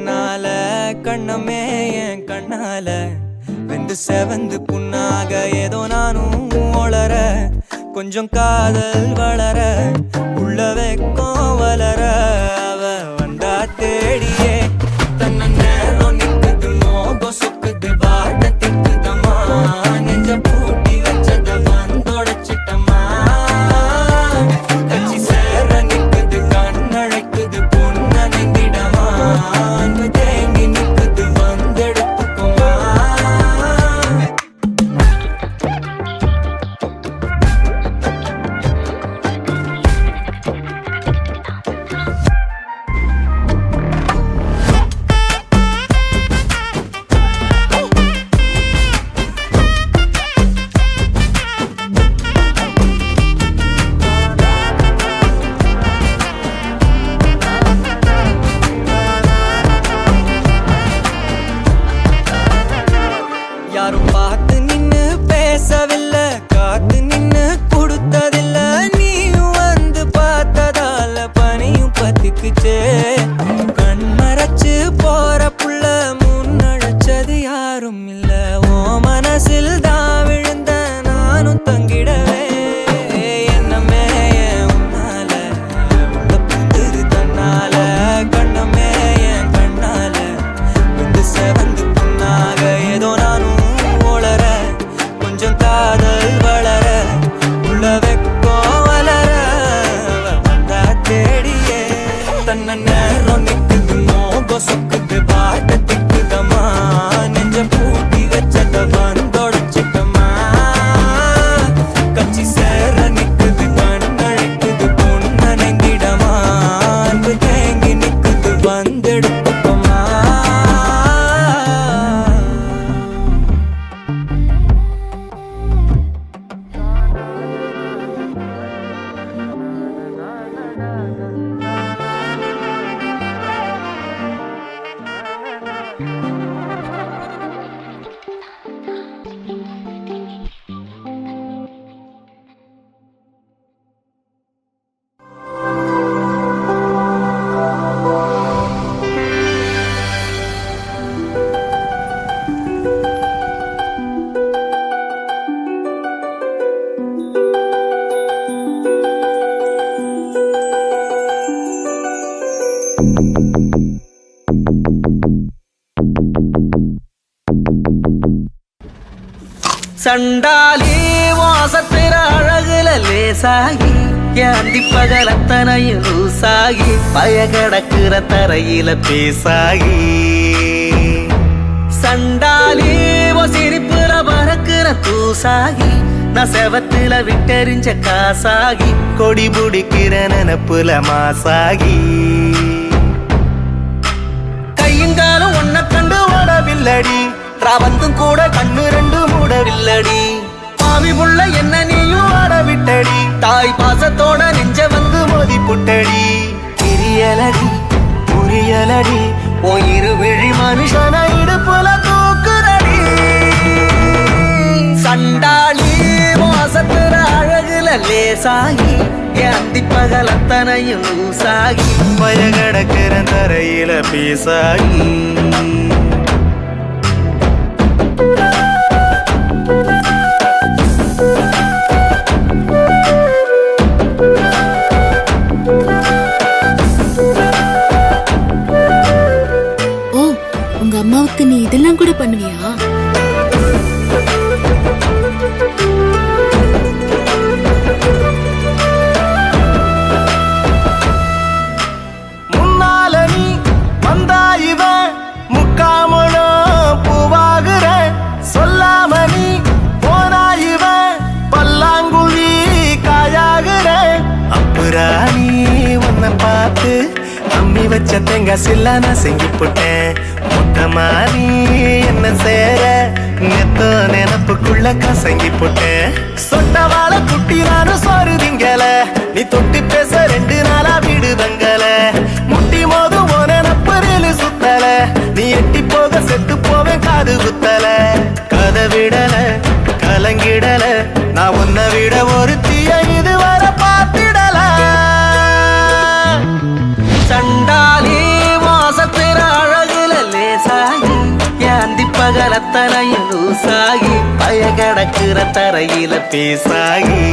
தன்னால கண்ணமே என் கண்ணால வெந்து செவந்து புண்ணாக ஏதோ நானும் ஒளர கொஞ்சம் காதல் வளர உள்ள வெக்கம் வளர அவ வந்தா தேடியே தன்ன நேரம் நிக்குது மோகம் சொக்குது வாட்ட திக்குதம்மா நெஞ்ச பூட்டி வச்சத வந்தொடச்சிட்டம்மா கட்சி சேர நிக்குது கண்ணழைக்குது பொண்ண நெங்கிடமா அன்பு தேங்கி நிக்குது வந்தெடுத்துக்குமா யாரும் பார்த்து நின்னு பேசவில்லை காத்து நின்னு கொடுத்ததில்லை நீயும் வந்து பார்த்ததால பனியும் பத்திக்குச்சே கண் மறைச்சு போற புள்ள முன்னழைச்சது யாரும் இல்ல ஓ மனசில் தான் விழுந்த நானும் தங்கிடவே என்னமே உன்னால உள்ள புந்துரு தன்னால கண்ணமே என் கண்ணால வந்து செவந்து புண்ணாக ஏதோ நானும் ஒளர கொஞ்சம் காதல் வளர உள்ள வெக்கம் வளர வந்தா தேடியே தன்ன நேரம் நிக்குது மோகம் சொக்குது பாட்ட திக்குதம்மா நெஞ்ச பூட்டி வச்சத வந்தொடச்சிட்டம்மா கட்சி சேர நிக்குது கண்ணழைக்குது பொண்ண நெங்கிடமா அன்பு தேங்கி நிக்குது வந்தெடுத்துக்கோமா சண்டாலி வாசத்திர அழகுல லேசாகி ஏந்தி பகலத்தனையும் லூசாகி பயகடக்குற தரையில பேசாகி சண்டாலி சிரிப்புல பறக்குற தூசாகி நான் செவத்துல விட்டெறிஞ்ச காசாகி கொடி புடிக்கிற நினப்புல மாசாகி கையுங்காலும் ஒன்ன கண்டு ஓடவில்லடி ராவந்தும் கூட கண்ணு ரெண்டு மூடவில்லடி பாவி புள்ள என்ன நீயும் ஆட விட்டடி தாய் பாசத்தோட நெஞ்ச வந்து மோதி புட்டடி தெரியலடி புரியலடி ஓ இருவிழி மனுஷன இடுப்புல தூக்குறடி சண்டாளி வாசத்துற அழகுல லேசாகி ஏந்தி பகலத்தனையும் லூசாகி பயகடக்கிற தரையில பேசாகி அம்மாவுக்கு நீ இதெல்லாம் கூட பண்ணுவியா? முன்னால நீ வந்தா இவன் முக்காமனோ பூவாகுற சொல்லாம நீ போனா இவன் பல்லாங்குழி காயாகுற அப்புறா நீ உன்னை பார்த்து அம்மி வச்ச தேங்காய் சில்லா நான் செஞ்சு போட்டேன் மொத்தமா நீ என்ன சேர நெத்த நினப்புக்குள்ள கசங்கி போட்டேன் சொட்டவாள குட்டி நானும் சோறு திங்கல நீ தொட்டி பேச 2 நாளா வீடு தங்கல முட்டி மோது போன நப்பரில் சுத்தல நீ எட்டி போக செத்து போவேன் காது குத்தல கதை விடல கலங்கிடல நான் உன்னை விட ஒரு தீய இதுவரை பார்த்திடல சண்டாலி வாசத்திர அழகு பகலத்தனையும் லூசாகி பய கிடக்குற தரையில பேசாகி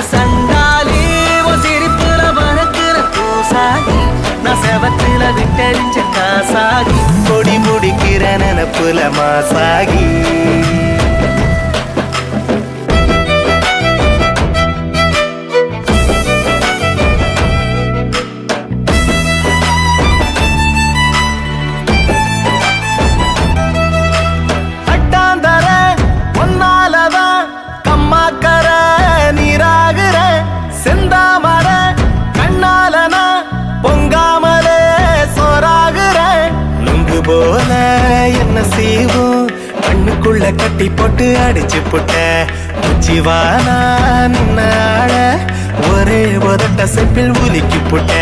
சண்டாலி உன் சிரிப்புல பறக்குற பூசாகி நான் செவத்துல விட்டறிஞ்ச காசாகி கொடி முடிக்கிற நினப்புல மாசாகி போல என்ன செய்வோம் கண்ணுக்குள்ள கட்டி போட்டு அடிச்சு புட்ட உச்சிவானா நின்னாட ஒரே உதட்ட செப்பில் உலுக்கி புட்ட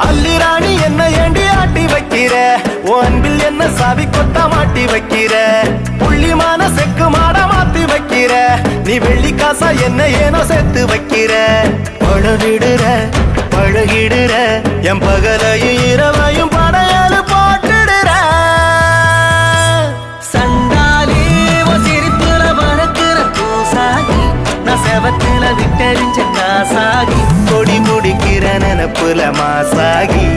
அல்லி ராணி என்ன ஏண்டி ஆட்டி வைக்கிற அன்பில் என்ன சாவி கொத்த மாட்டி வைக்கிற புள்ளிமான செக்கு மாட மாத்தி வைக்கிற நீ வெள்ளி காசா என்ன ஏனோ சேர்த்து வைக்கிற பழகிடுற பழகிடுற என் பகலையும் இரவையும் படையாளு போட்டுடுற சண்டாலி உன் சிரிப்புல பறக்குற பூசாகி நான் செவத்துல விட்டறிஞ்ச காசாகி கொடி முடிக்கிற நினப்புல மாசாகி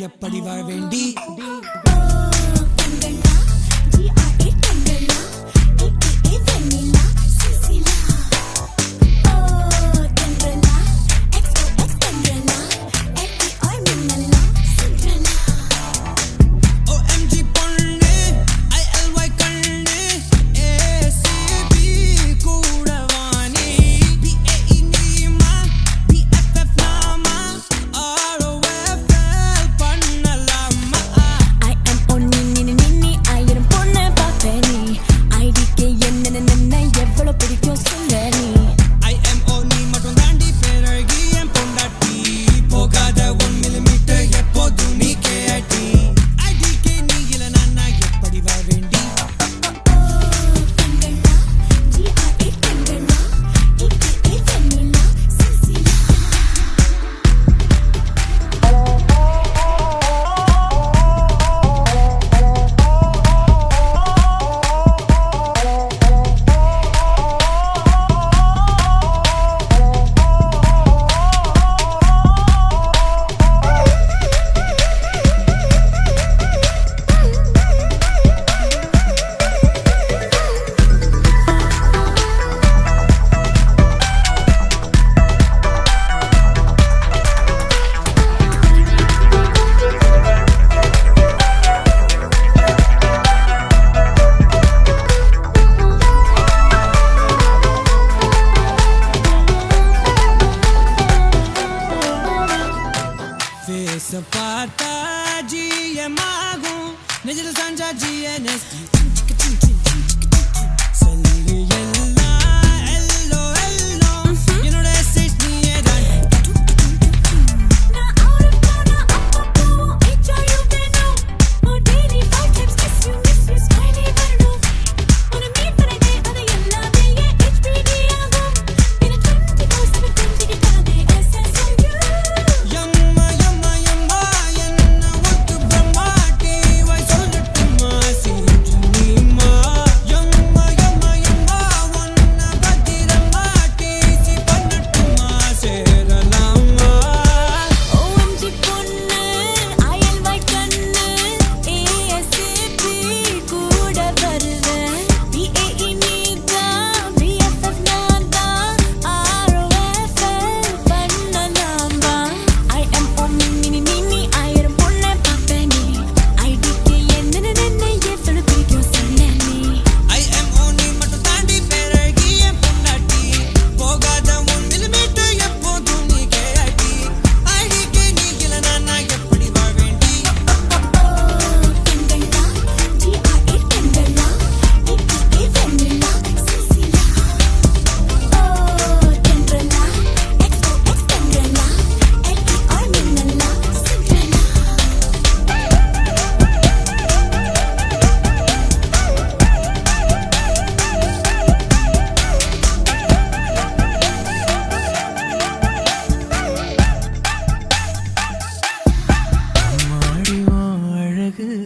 எப்படி வாழ வேண்டி பார்த்தா ஜியமாகும் நெஞ்சில் சாஞ்சா ஜிஎன்எஸ் சொல்லு எல்லாம் எல்லோ எல்லோ என்னோட எஸ்எஸ் நீயே தான் Yumma, yumma, yumma, என்ன ஒட்டு பிரம்ம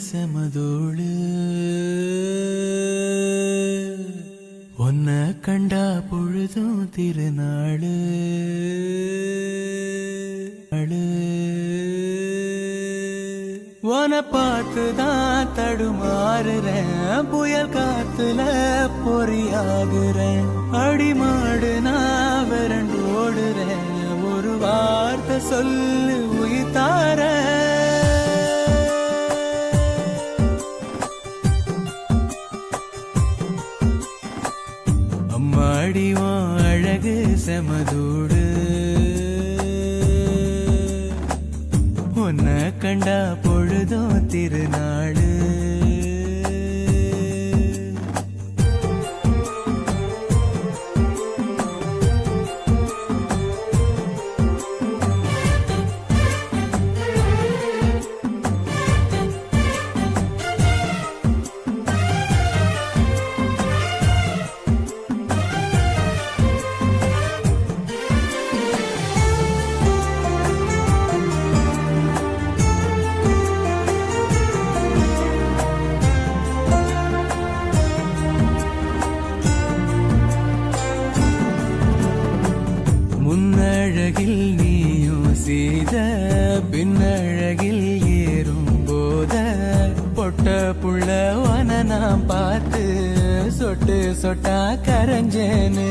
செமதோடு ஒன்ன கண்டா பொழுதும் திருநாளு உன பார்த்துதான் தடுமாறுறேன் புயல் காத்துல பொறியாகுறேன் அடிமாடு நான் விரண்டு ஓடுறேன் ஒரு வார்த்தை சொல்லு உயிர் தார அம்மாடிவான் அழகு செமதூடு உன்னை கண்டா பொழுதும் திருநாடு முன்னழகில் நீயும் செய்த பின்னழகில் ஏறும் போத பொட்ட புள்ளவன நான் பார்த்து சொட்டு சொட்டா கரைஞ்சேன்னு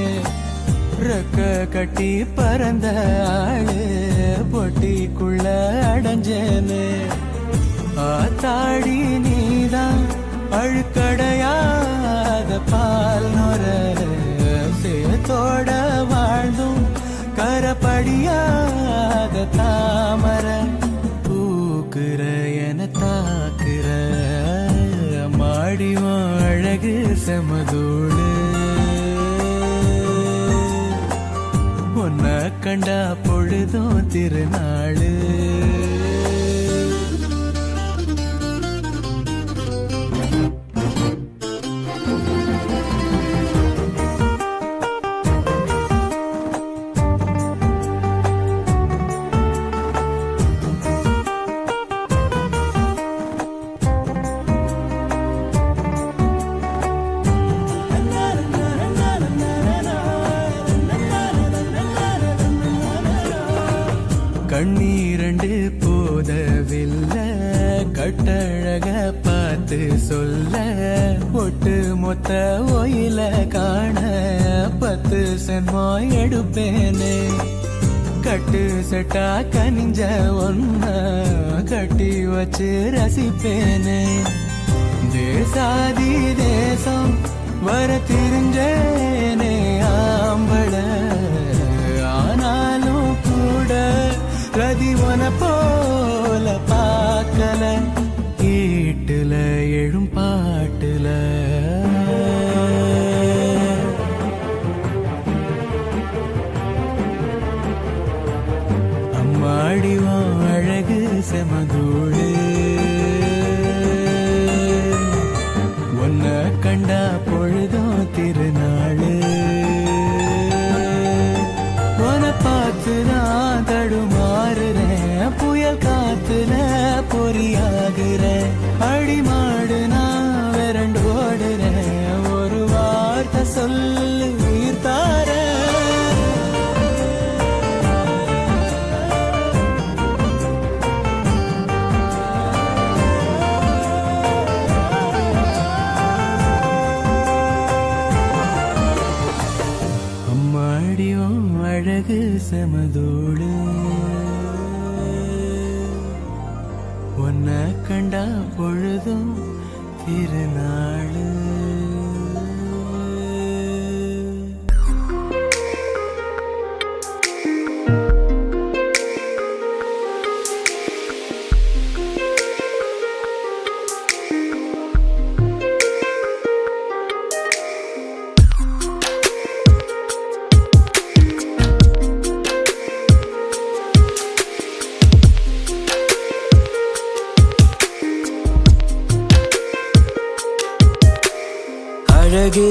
ரெக்க கட்டி பறந்த ஆளு பொட்டிக்குள்ள அடைஞ்சேன்னு ஆத்தாடி நீதான் அழுக்கடையாத பால் நொர சேத்தோட வாழ்ந்தும் கரப்படியாத தாமர பூக்குற என தாக்குற மாடிவான் அழகு செமதோடு உன்னை கண்டா பொழுதும் திருநாளு கண்ணீரண்டு போதவில்லை கட்டழக பார்த்து சொல்ல ஒட்டு மொத்த ஒயில காண 10 சென்மோ எடுப்பேனே கட்டு செட்டா கனிஞ்ச ஒன்ன கட்டி வச்சு ரசிப்பேனே தேசாதி தேசம் வர தெரிஞ்சேனே ஆம்பள ஆனாலும் கூட ரதிவன போல பார்க்கல வீட்டுல எழும் பாட்டுல அம்மாடிவான் அழகு செமதூடு உன்னை கண்டா பொழுதும் திருநாளு உன பார்த்து நான் தடுமாறுறேன் புயல் காத்துல பொறியாகுறேன் அடிமாடு நான் விரண்டு ஓடுறேன் ஒரு வார்த்தை சொல்லு உயிர் தார அம்மாடியும் அழகு செமதோடு உன்னை கண்டா பொழுதும் திருநாளு அழகே